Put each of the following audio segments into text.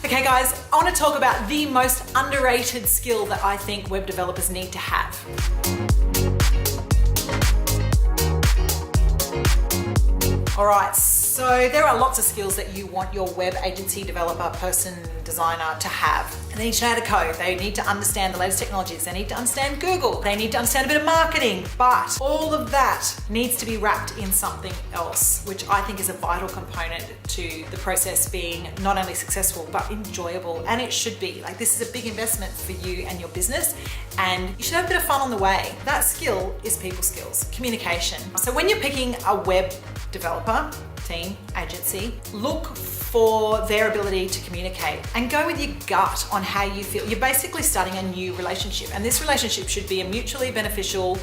Okay guys, I want to talk about the most underrated skill that I think web developers need to have. All right, so there are lots of skills that you want your web agency developer, person, designer to have. They need to know how to code. They need to understand the latest technologies. They need to understand Google. They need to understand a bit of marketing, but all of that needs to be wrapped in something else, which I think is a vital component to the process being not only successful, but enjoyable. And it should be. Like, this is a big investment for you and your business, and you should have a bit of fun on the way. That skill is people skills, communication. So when you're picking a web developer, team, agency, look for their ability to communicate and go with your gut on how you feel. You're basically starting a new relationship, and this relationship should be a mutually beneficial,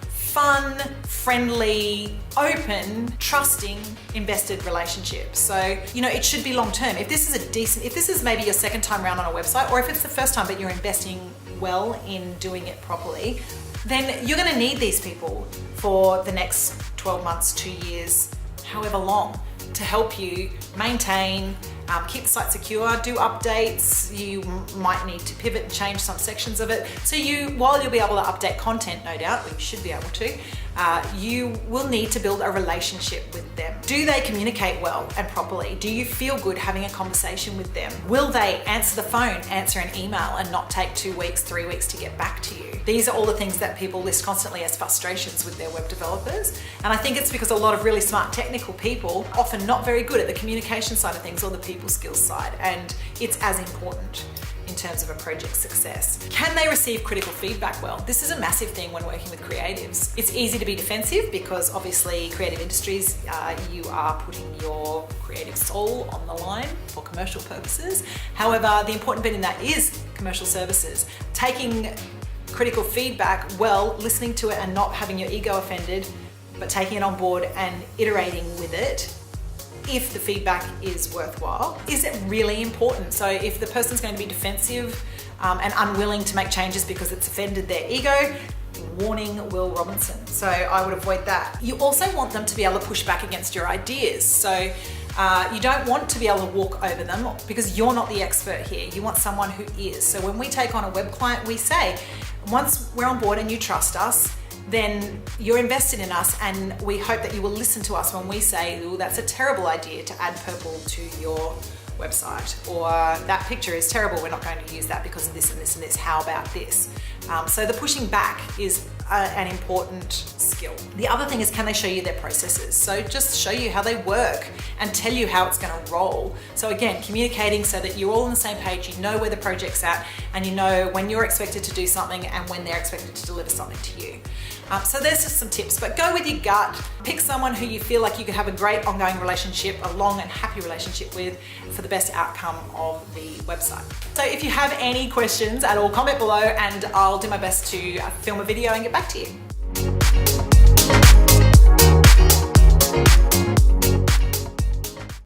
fun, friendly, open, trusting, invested relationship. So, you know, it should be long term. If this is maybe your second time around on a website, or if it's the first time but you're investing well in doing it properly, then you're gonna need these people for the next 12 months, 2 years, however long, to help you maintain, keep the site secure, do updates. You might need to pivot and change some sections of it. So while you'll be able to update content, no doubt, or you should be able to, you will need to build a relationship with them. Do they communicate well and properly? Do you feel good having a conversation with them? Will they answer the phone, answer an email, and not take 2 weeks, 3 weeks to get back to you? These are all the things that people list constantly as frustrations with their web developers. And I think it's because a lot of really smart technical people are often not very good at the communication side of things or the people skills side. And it's as important in terms of a project's success. Can they receive critical feedback well? This is a massive thing when working with creatives. It's easy to be defensive because obviously creative industries, you are putting your creative soul on the line for commercial purposes. However, the important bit in that is commercial services. Taking critical feedback well, listening to it and not having your ego offended, but taking it on board and iterating with it if the feedback is worthwhile, is it really important. So if the person's going to be defensive and unwilling to make changes because it's offended their ego, warning, Will Robinson. So I would avoid that. You also want them to be able to push back against your ideas. So you don't want to be able to walk over them because you're not the expert here. You want someone who is. So when we take on a web client, we say, once we're on board and you trust us, then you're invested in us, and we hope that you will listen to us when we say, oh, that's a terrible idea to add purple to your website, or that picture is terrible, we're not going to use that because of this and this and this, how about this? So the pushing back is an important skill. The other thing is, can they show you their processes? So just show you how they work and tell you how it's going to roll. So again, communicating so that you're all on the same page, you know where the project's at, and you know when you're expected to do something and when they're expected to deliver something to you. So there's just some tips, but go with your gut. Pick someone who you feel like you could have a great ongoing relationship, a long and happy relationship with, for the best outcome of the website. So if you have any questions at all, comment below and I'll do my best to film a video and get back to you.